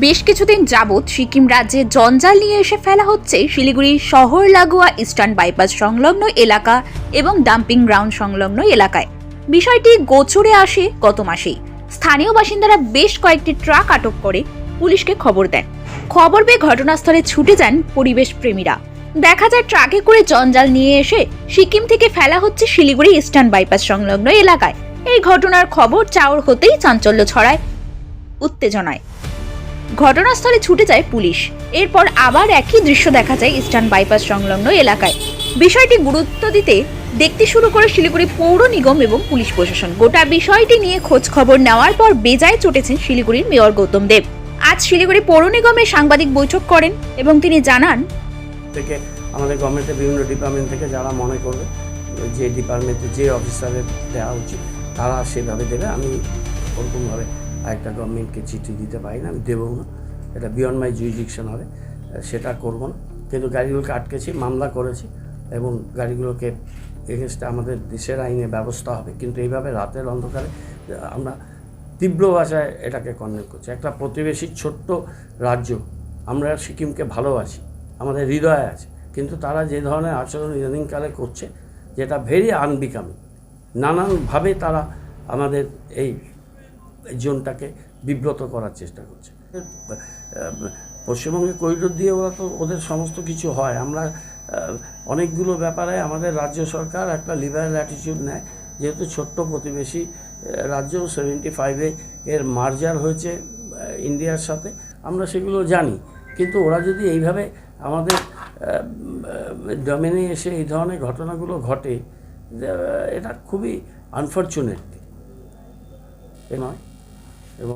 বেশ কিছুদিন যাবৎ সিকিম রাজ্যে জঞ্জাল নিয়ে এসে ফেলা হচ্ছে শিলিগুড়ির শহর লাগোয়া ইস্টার্ন বাইপাস সংলগ্ন এলাকা এবং ডাম্পিং গ্রাউন্ড সংলগ্ন এলাকায়। বিষয়টি গোচরে আসে গত মাসেই। স্থানীয় বাসিন্দারা বেশ কয়েকটি ট্রাক আটক করে পুলিশকে খবর দেন। খবর পেয়ে ঘটনাস্থলে ছুটে যান পরিবেশ প্রেমীরা। দেখা যায় ট্রাকে করে জঞ্জাল নিয়ে এসে সিকিম থেকে ফেলা হচ্ছে শিলিগুড়ি ইস্টার্ন বাইপাস সংলগ্ন এলাকায়। এই ঘটনার খবর চাউর হতেই চাঞ্চল্য ছড়ায়, উত্তেজনায়। ঘটনাস্থলে ছুটে যায় পুলিশ। এরপর আবার একই দৃশ্য দেখা যায় ইস্টার্ন বাইপাস সংলগ্ন এলাকায়। বিষয়টি গুরুত্ব দিতে দেখতে শুরু করে শিলিগুড়ি পৌর নিগম এবং পুলিশ প্রশাসন। গোটা বিষয়টি নিয়ে খোঁজ খবর নেওয়ার পর বেজায় চটেছেন শিলিগুড়ির মেয়র গৌতম দেব। আজ শিলিগুড়ি পৌর নিগমে সাংবাদিক বৈঠক করেন এবং তিনি জানান, থেকে আমাদের গভর্নমেন্টের বিভিন্ন ডিপার্টমেন্ট থেকে যারা মনে করবে যে ডিপার্টমেন্টে যে অফিসারের দেওয়া উচিত তারা সেভাবে দেবে। আমি ওরকমভাবে একটা গভর্নমেন্টকে চিঠি দিতে পারি না, আমি দেবও না, এটা বিয়ন্ড মাই জুরিসডিকশন হবে, সেটা করব না। কিন্তু গাড়িগুলোকে আটকেছি, মামলা করেছি এবং গাড়িগুলোকে এগেনস্টে আমাদের দেশের আইনে ব্যবস্থা হবে। কিন্তু এইভাবে রাতের অন্ধকারে আমরা তীব্র ভাষায় এটাকে কন্ডেম করছি। একটা প্রতিবেশী ছোট্ট রাজ্য, আমরা সিকিমকে ভালোবাসি, আমাদের হৃদয়ে আছে, কিন্তু তারা যে ধরনের আচরণ ইদানিংকালে করছে যেটা ভেরি আনবিকামিং। নানানভাবে তারা আমাদের এই জোনটাকে বিব্রত করার চেষ্টা করছে। পশ্চিমবঙ্গে করিডোর দিয়ে ওরা তো ওদের সমস্ত কিছু হয়। আমরা অনেকগুলো ব্যাপারে আমাদের রাজ্য সরকার একটা লিবারেল অ্যাটিটিউড নেয়। যেহেতু ছোট্ট প্রতিবেশী রাজ্য 75-এ এর মার্জার হয়েছে ইন্ডিয়ার সাথে, আমরা সেগুলো জানি। কিন্তু ওরা যদি এইভাবে আমাদের ডোমেনে এসে এই ধরনের ঘটনাগুলো ঘটে, এটা খুবই আনফর্চুনেট নয়।